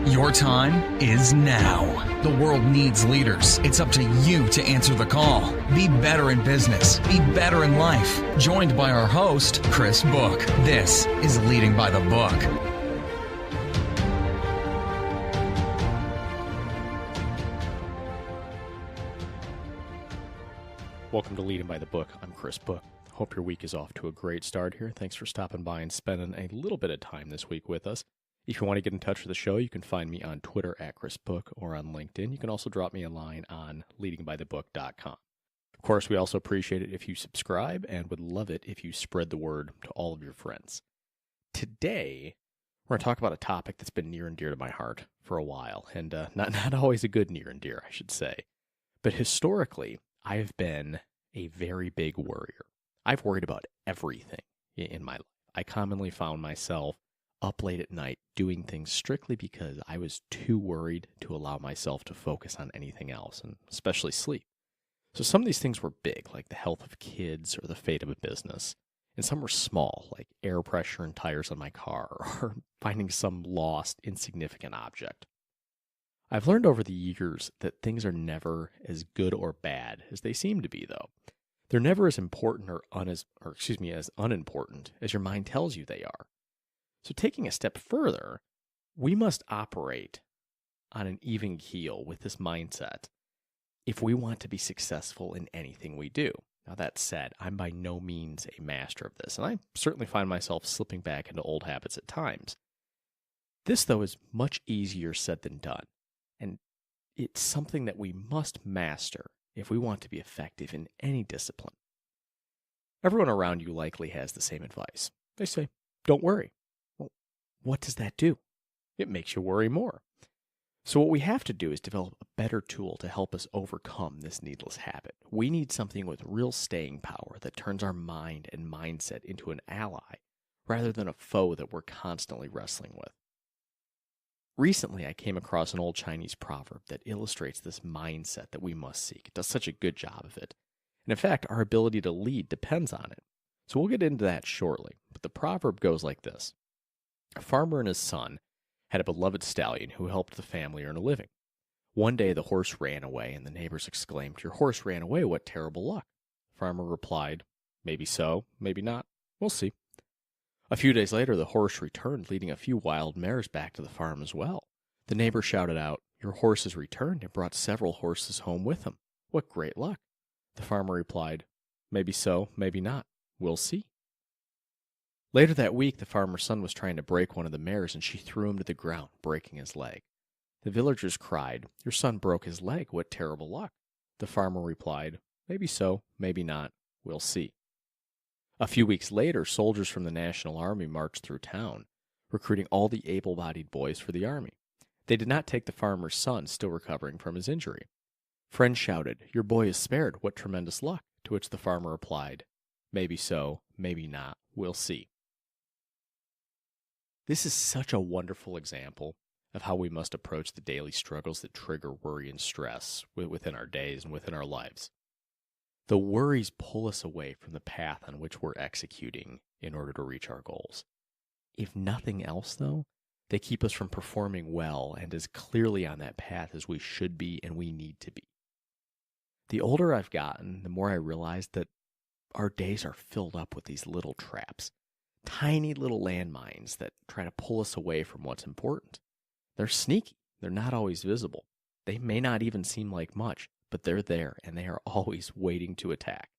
Your time is now. The world needs leaders. It's up to you to answer the call. Be better in business. Be better in life. Joined by our host, Chris Book. This is Leading by the Book. Welcome to Leading by the Book. I'm Chris Book. Hope your week is off to a great start here. Thanks for stopping by and spending a little bit of time this week with us. If you want to get in touch with the show, you can find me on Twitter at Chris Book or on LinkedIn. You can also drop me a line on leadingbythebook.com. Of course, we also appreciate it if you subscribe and would love it if you spread the word to all of your friends. Today, we're going to talk about a topic that's been near and dear to my heart for a while, and not always a good near and dear, I should say. But historically, I've been a very big worrier. I've worried about everything in my life. I commonly found myself up late at night doing things strictly because I was too worried to allow myself to focus on anything else, and especially sleep. So some of these things were big, like the health of kids or the fate of a business. And some were small, like air pressure and tires on my car, or finding some lost, insignificant object. I've learned over the years that things are never as good or bad as they seem to be, though. They're never as important as unimportant as your mind tells you they are. So taking a step further, we must operate on an even keel with this mindset if we want to be successful in anything we do. Now, that said, I'm by no means a master of this, and I certainly find myself slipping back into old habits at times. This, though, is much easier said than done, and it's something that we must master if we want to be effective in any discipline. Everyone around you likely has the same advice. They say, don't worry. Well, what does that do? It makes you worry more. So what we have to do is develop a better tool to help us overcome this needless habit. We need something with real staying power that turns our mind and mindset into an ally rather than a foe that we're constantly wrestling with. Recently, I came across an old Chinese proverb that illustrates this mindset that we must seek. It does such a good job of it. And in fact, our ability to lead depends on it. So we'll get into that shortly. But the proverb goes like this. A farmer and his son had a beloved stallion who helped the family earn a living. One day the horse ran away, and the neighbors exclaimed, "Your horse ran away, what terrible luck." The farmer replied, "Maybe so, maybe not. We'll see." A few days later, the horse returned, leading a few wild mares back to the farm as well. The neighbor shouted out, "Your horse has returned and brought several horses home with him. What great luck." The farmer replied, "Maybe so, maybe not. We'll see." Later that week, the farmer's son was trying to break one of the mares, and she threw him to the ground, breaking his leg. The villagers cried, "Your son broke his leg. What terrible luck." The farmer replied, "Maybe so, maybe not. We'll see." A few weeks later, soldiers from the National Army marched through town, recruiting all the able-bodied boys for the army. They did not take the farmer's son, still recovering from his injury. Friends shouted, "Your boy is spared. What tremendous luck." To which the farmer replied, "Maybe so, maybe not. We'll see." This is such a wonderful example of how we must approach the daily struggles that trigger worry and stress within our days and within our lives. The worries pull us away from the path on which we're executing in order to reach our goals. If nothing else, though, they keep us from performing well and as clearly on that path as we should be and we need to be. The older I've gotten, the more I realize that our days are filled up with these little traps. Tiny little landmines that try to pull us away from what's important. They're sneaky. They're not always visible. They may not even seem like much, but they're there, and they are always waiting to attack.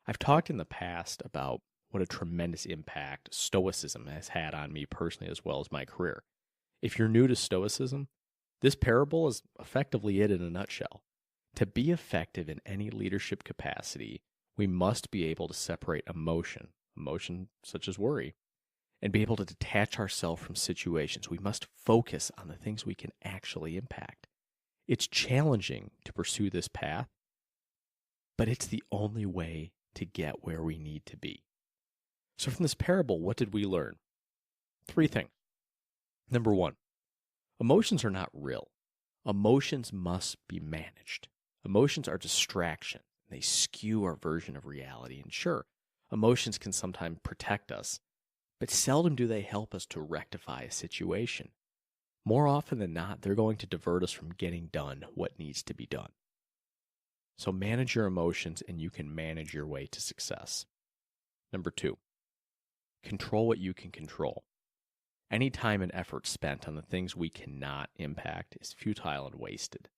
I've talked in the past about what a tremendous impact Stoicism has had on me personally as well as my career. If you're new to Stoicism, this parable is effectively it in a nutshell. To be effective in any leadership capacity, we must be able to separate emotion such as worry, and be able to detach ourselves from situations. We must focus on the things we can actually impact. It's challenging to pursue this path, but it's the only way to get where we need to be. So from this parable, what did we learn? 3 things. Number 1, emotions are not real. Emotions must be managed. Emotions are distraction. They skew our version of reality. And sure, emotions can sometimes protect us, but seldom do they help us to rectify a situation. more often than not, they're going to divert us from getting done what needs to be done. So manage your emotions and you can manage your way to success. Number 2, control what you can control. Any time and effort spent on the things we cannot impact is futile and wasted.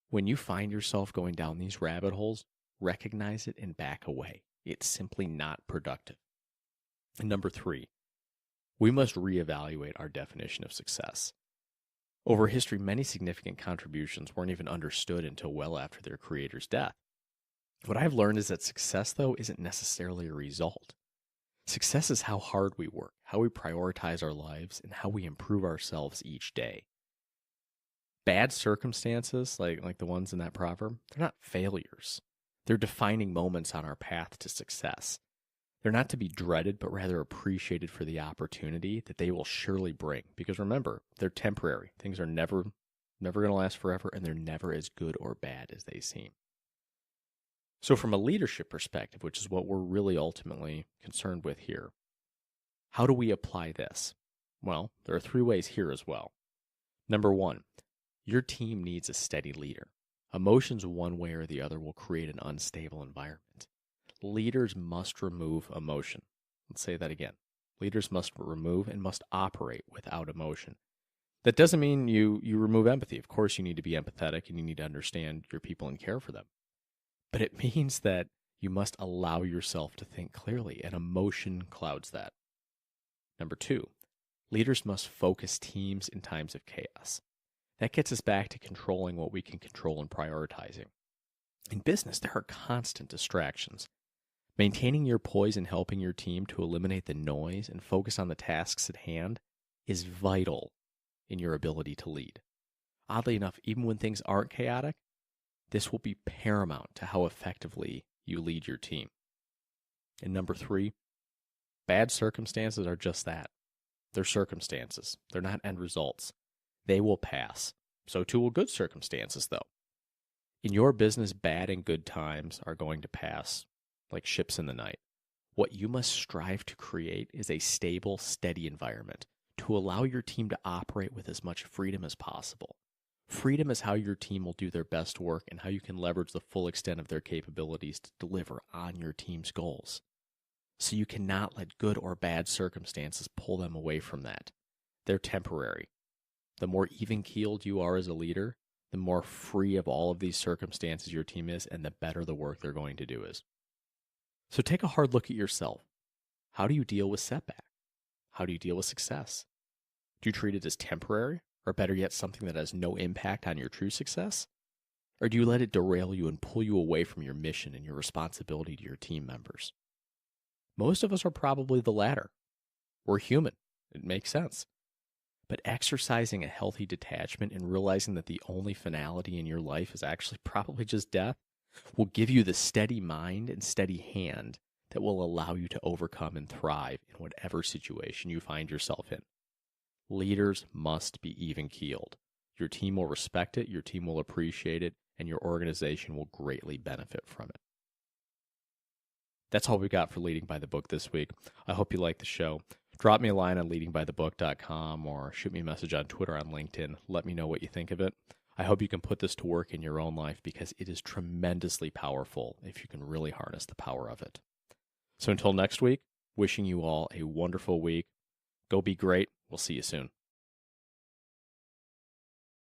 When you find yourself going down these rabbit holes, recognize it and back away. It's simply not productive. And number 3, we must reevaluate our definition of success. Over history, many significant contributions weren't even understood until well after their creator's death. What I've learned is that success, though, isn't necessarily a result. Success is how hard we work, how we prioritize our lives, and how we improve ourselves each day. Bad circumstances, like the ones in that proverb, they're not failures. They're defining moments on our path to success. They're not to be dreaded, but rather appreciated for the opportunity that they will surely bring. Because remember, they're temporary. Things are never going to last forever, and they're never as good or bad as they seem. So from a leadership perspective, which is what we're really ultimately concerned with here, how do we apply this? Well, there are 3 ways here as well. Number 1, your team needs a steady leader. Emotions one way or the other will create an unstable environment. Leaders must remove emotion. Let's say that again. Leaders must remove and must operate without emotion. That doesn't mean you remove empathy. Of course, you need to be empathetic and you need to understand your people and care for them. But it means that you must allow yourself to think clearly, and emotion clouds that. Number 2, leaders must focus teams in times of chaos. That gets us back to controlling what we can control and prioritizing. In business, there are constant distractions. Maintaining your poise and helping your team to eliminate the noise and focus on the tasks at hand is vital in your ability to lead. Oddly enough, even when things aren't chaotic, this will be paramount to how effectively you lead your team. And number 3, bad circumstances are just that. They're circumstances. They're not end results. They will pass. So too will good circumstances, though. In your business, bad and good times are going to pass like ships in the night. What you must strive to create is a stable, steady environment to allow your team to operate with as much freedom as possible. Freedom is how your team will do their best work and how you can leverage the full extent of their capabilities to deliver on your team's goals. So you cannot let good or bad circumstances pull them away from that. They're temporary. The more even-keeled you are as a leader, the more free of all of these circumstances your team is, and the better the work they're going to do is. So take a hard look at yourself. How do you deal with setback? How do you deal with success? Do you treat it as temporary, or better yet, something that has no impact on your true success? Or do you let it derail you and pull you away from your mission and your responsibility to your team members? Most of us are probably the latter. We're human. It makes sense. But exercising a healthy detachment and realizing that the only finality in your life is actually probably just death will give you the steady mind and steady hand that will allow you to overcome and thrive in whatever situation you find yourself in. Leaders must be even-keeled. Your team will respect it, your team will appreciate it, and your organization will greatly benefit from it. That's all we got for Leading by the Book this week. I hope you like the show. Drop me a line on leadingbythebook.com or shoot me a message on Twitter, on LinkedIn. Let me know what you think of it. I hope you can put this to work in your own life because it is tremendously powerful if you can really harness the power of it. So until next week, wishing you all a wonderful week. Go be great. We'll see you soon.